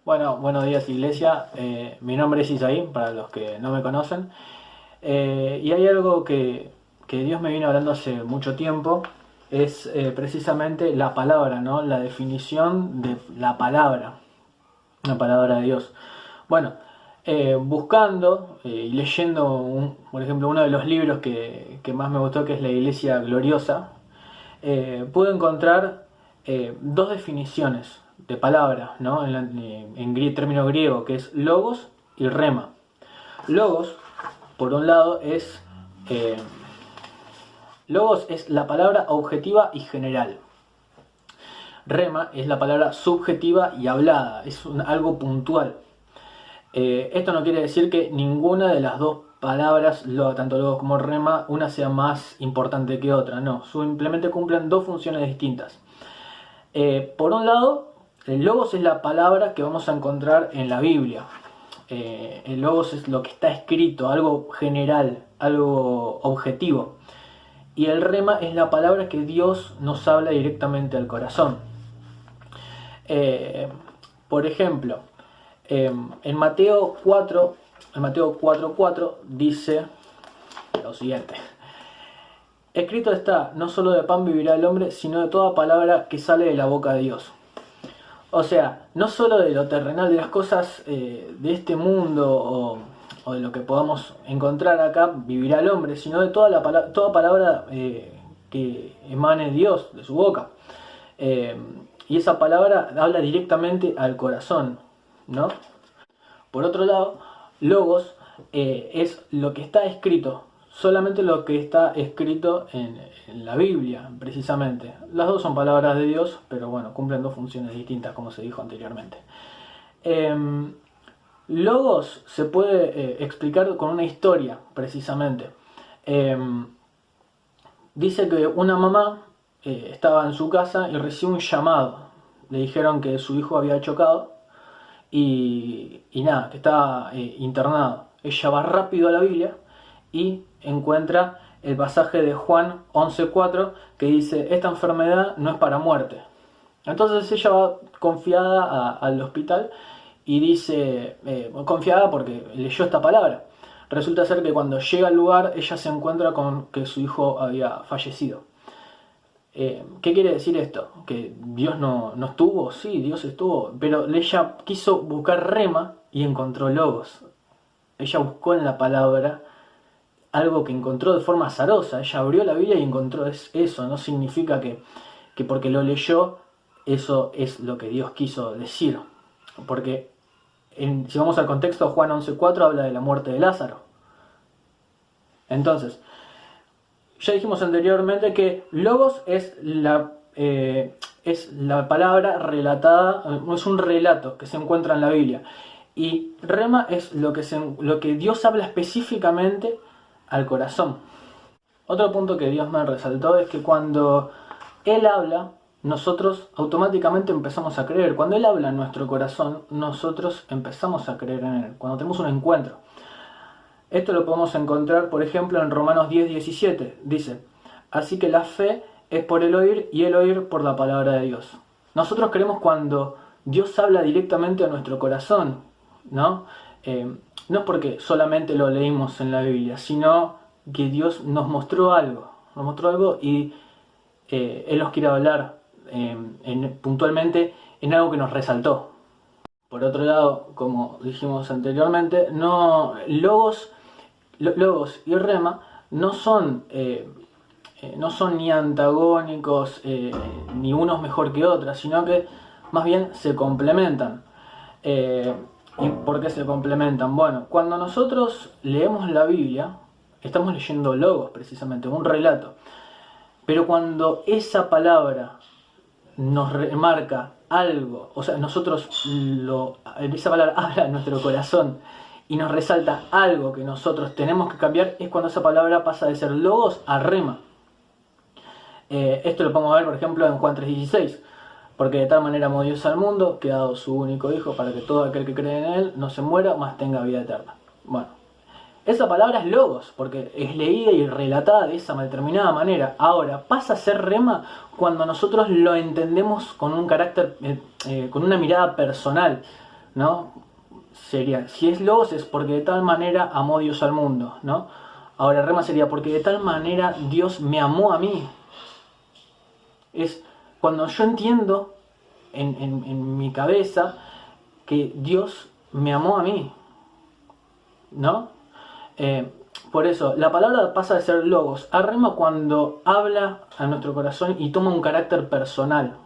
Bueno, buenos días Iglesia. Mi nombre es Isaí, para los que no me conocen. Y hay algo que Dios me viene hablando hace mucho tiempo, es precisamente la palabra, ¿no? La definición de la palabra de Dios. Bueno, buscando y leyendo, por ejemplo, uno de los libros que más me gustó, que es La Iglesia Gloriosa, pude encontrar dos definiciones de palabra, ¿no? Término griego, que es logos y rema. Logos, por un lado, eh, logos es la palabra objetiva y general. Rema es la palabra subjetiva y hablada, es algo puntual. Esto no quiere decir que ninguna de las dos palabras, tanto logos como rema, una sea más importante que otra, no, simplemente cumplen dos funciones distintas. Por un lado, el logos es la palabra que vamos a encontrar en la Biblia. El logos es lo que está escrito, algo general, algo objetivo. Y el rema es la palabra que Dios nos habla directamente al corazón. Eh, por ejemplo, en Mateo 4, en Mateo 4:4 dice lo siguiente: escrito está, no solo de pan vivirá el hombre, sino de toda palabra que sale de la boca de Dios. O sea, no solo de lo terrenal, de las cosas de este mundo o de lo que podamos encontrar acá, vivirá el hombre, sino de toda palabra que emane de Dios, de su boca. Y esa palabra habla directamente al corazón, ¿no? Por otro lado, logos es lo que está escrito, solamente lo que está escrito en la Biblia, precisamente. Las dos son palabras de Dios, pero bueno, cumplen dos funciones distintas, como se dijo anteriormente. Logos se puede explicar con una historia, precisamente. Dice que una mamá estaba en su casa y recibió un llamado. Le dijeron que su hijo había chocado y nada, que estaba internado. Ella va rápido a la Biblia y encuentra el pasaje de Juan 11:4 que dice: esta enfermedad no es para muerte. Entonces ella va confiada al hospital y dice, confiada porque leyó esta palabra. Resulta ser que cuando llega al lugar ella se encuentra con que su hijo había fallecido. ¿Qué quiere decir esto? ¿Que Dios no estuvo? Sí, Dios estuvo, pero ella quiso buscar rema y encontró logos. Ella buscó en la palabra algo que encontró de forma azarosa. Ella abrió la Biblia y encontró eso. No significa que porque lo leyó, eso es lo que Dios quiso decir. Porque si vamos al contexto, Juan 11:4 habla de la muerte de Lázaro. Entonces, ya dijimos anteriormente que logos es la palabra relatada, es un relato que se encuentra en la Biblia. Y rema es lo que Dios habla específicamente al corazón. Otro punto que Dios me resaltó es que cuando Él habla, nosotros automáticamente empezamos a creer. Cuando Él habla en nuestro corazón, nosotros empezamos a creer en Él. Cuando tenemos un encuentro. Esto lo podemos encontrar, por ejemplo, en Romanos 10:17. Dice: así que la fe es por el oír y el oír por la palabra de Dios. Nosotros creemos cuando Dios habla directamente a nuestro corazón, ¿no? No es porque solamente lo leímos en la Biblia, sino que Dios nos mostró algo y Él nos quiere hablar puntualmente en algo que nos resaltó. Por otro lado, como dijimos anteriormente, logos y rema no son ni antagónicos ni unos mejor que otros, sino que más bien se complementan. ¿Y por qué se complementan? Bueno, cuando nosotros leemos la Biblia, estamos leyendo logos, precisamente, un relato. Pero cuando esa palabra nos remarca algo, o sea, esa palabra habla en nuestro corazón y nos resalta algo que nosotros tenemos que cambiar, es cuando esa palabra pasa de ser logos a rema. Esto lo podemos ver, por ejemplo, en Juan 3:16. Porque de tal manera amó Dios al mundo, que ha dado su único Hijo, para que todo aquel que cree en Él no se muera, mas tenga vida eterna. Bueno, esa palabra es logos, porque es leída y relatada de esa determinada manera. Ahora, pasa a ser rema cuando nosotros lo entendemos con un carácter, con una mirada personal, ¿no? Sería, si es logos es porque de tal manera amó Dios al mundo, ¿no? Ahora rema sería porque de tal manera Dios me amó a mí. Es cuando yo entiendo en mi cabeza que Dios me amó a mí, ¿no? Por eso, la palabra pasa de ser logos a rema cuando habla a nuestro corazón y toma un carácter personal.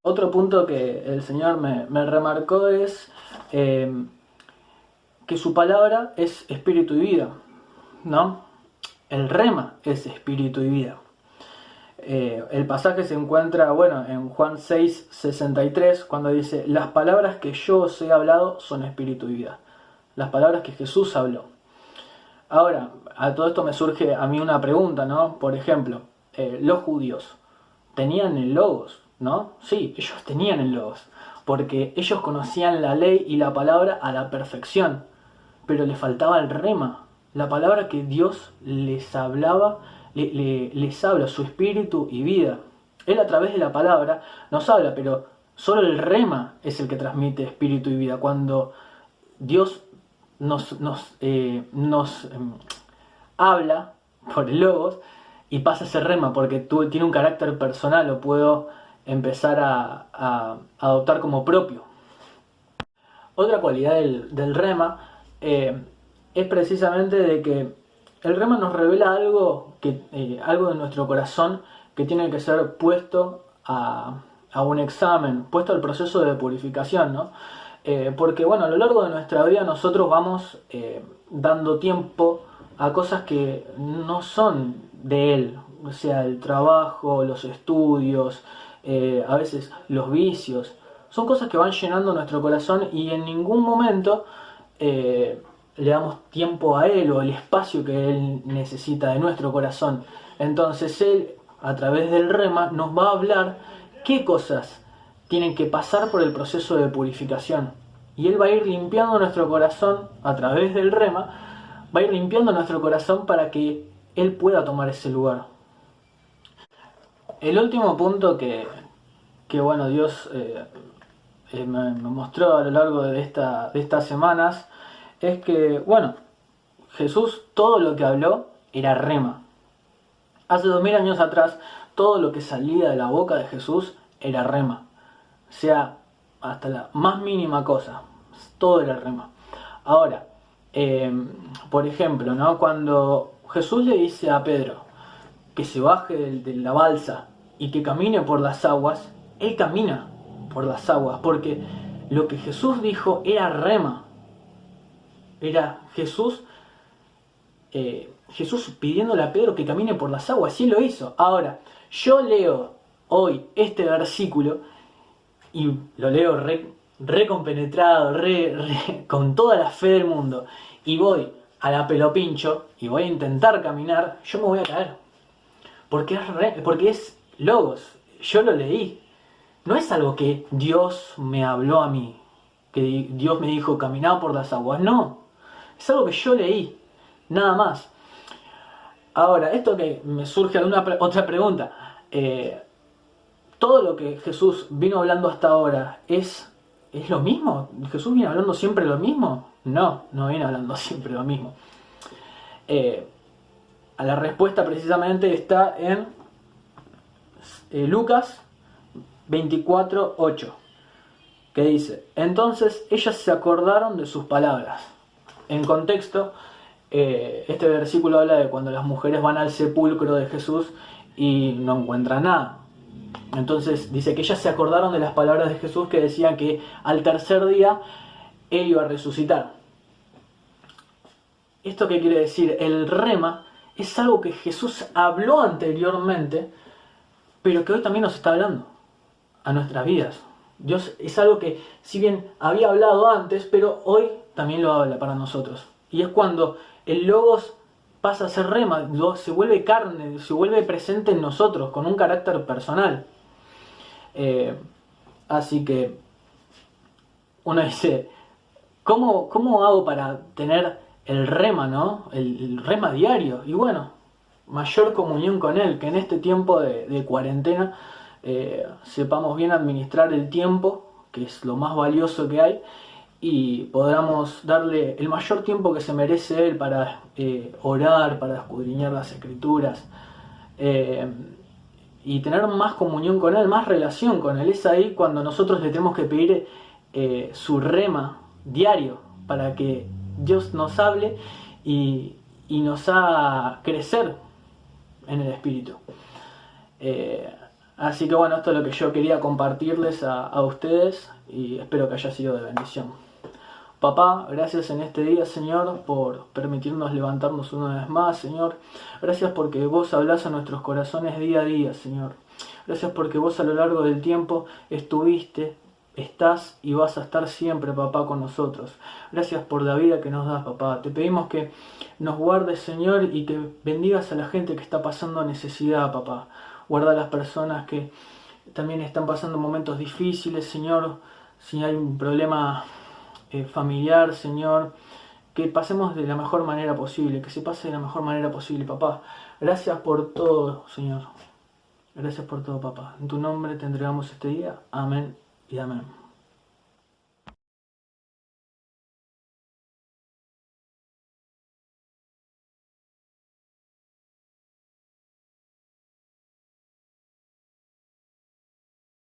Otro punto que el Señor me remarcó es que su palabra es espíritu y vida, ¿no? El rema es espíritu y vida. El pasaje se encuentra, bueno, en Juan 6:63, cuando dice: las palabras que yo os he hablado son espíritu y vida. Las palabras que Jesús habló. Ahora, a todo esto me surge a mí una pregunta, ¿no? Por ejemplo, los judíos tenían el logos, ¿no? Sí, ellos tenían el logos, porque ellos conocían la ley y la palabra a la perfección, pero les faltaba el rema, la palabra que Dios les hablaba, les habla, su espíritu y vida. Él a través de la palabra nos habla, pero solo el rema es el que transmite espíritu y vida. Cuando Dios nos habla por el logos y pasa a ser rema porque tiene un carácter personal, lo puedo empezar a adoptar como propio. Otra cualidad del rema es precisamente de que el rema nos revela algo de nuestro corazón que tiene que ser puesto a un examen, puesto al proceso de purificación, ¿no? Porque bueno, a lo largo de nuestra vida nosotros vamos dando tiempo a cosas que no son de Él, o sea, el trabajo, los estudios, a veces los vicios, son cosas que van llenando nuestro corazón y en ningún momento le damos tiempo a Él o el espacio que Él necesita de nuestro corazón. Entonces Él, a través del rema, nos va a hablar qué cosas tienen que pasar por el proceso de purificación. Y Él va a ir limpiando nuestro corazón a través del rema, va a ir limpiando nuestro corazón para que Él pueda tomar ese lugar. El último punto que bueno, Dios me mostró a lo largo de estas semanas es que, bueno, Jesús todo lo que habló era rema. Hace 2000 años atrás, todo lo que salía de la boca de Jesús era rema. O sea, hasta la más mínima cosa, todo era rema. Ahora, por ejemplo, ¿no? Cuando Jesús le dice a Pedro que se baje de la balsa y que camine por las aguas, él camina por las aguas, porque lo que Jesús dijo era rema. Era Jesús pidiéndole a Pedro que camine por las aguas, y él lo hizo. Ahora, yo leo hoy este versículo y lo leo re compenetrado, con toda la fe del mundo, y voy a la pelopincho y voy a intentar caminar, yo me voy a caer. Porque es logos, yo lo leí. No es algo que Dios me habló a mí, que Dios me dijo caminar por las aguas, no. Es algo que yo leí, nada más. Ahora, esto que me surge otra pregunta. ¿Todo lo que Jesús vino hablando hasta ahora es lo mismo? ¿Jesús viene hablando siempre lo mismo? No viene hablando siempre lo mismo. A la respuesta precisamente está en Lucas 24:8, que dice: entonces ellas se acordaron de sus palabras. En contexto, este versículo habla de cuando las mujeres van al sepulcro de Jesús y no encuentran nada. Entonces dice que ellas se acordaron de las palabras de Jesús que decían que al tercer día Él iba a resucitar. ¿Esto qué quiere decir? El rema es algo que Jesús habló anteriormente, pero que hoy también nos está hablando a nuestras vidas. Dios es algo que, si bien había hablado antes, pero hoy también lo habla para nosotros. Y es cuando el logos pasa a ser rema, se vuelve carne, se vuelve presente en nosotros, con un carácter personal. Así que uno dice, ¿cómo hago para tener el rema, ¿no? El rema diario? Y bueno, mayor comunión con Él, que en este tiempo de cuarentena sepamos bien administrar el tiempo que es lo más valioso que hay, y podamos darle el mayor tiempo que se merece Él para orar, para escudriñar las Escrituras, y tener más comunión con Él, más relación con Él. Es ahí cuando nosotros le tenemos que pedir su rema diario para que Dios nos hable y nos haga crecer en el Espíritu. Así que bueno, esto es lo que yo quería compartirles a ustedes y espero que haya sido de bendición. Papá, gracias en este día, Señor, por permitirnos levantarnos una vez más, Señor. Gracias porque vos hablás a nuestros corazones día a día, Señor. Gracias porque vos a lo largo del tiempo estuviste, estás y vas a estar siempre, papá, con nosotros. Gracias por la vida que nos das, papá. Te pedimos que nos guardes, Señor, y que bendigas a la gente que está pasando necesidad, papá. Guarda a las personas que también están pasando momentos difíciles, Señor. Si hay un problema familiar, Señor, que pasemos de la mejor manera posible, que se pase de la mejor manera posible, papá. Gracias por todo, Señor. Gracias por todo, papá. En tu nombre te entregamos este día. Amén y amén.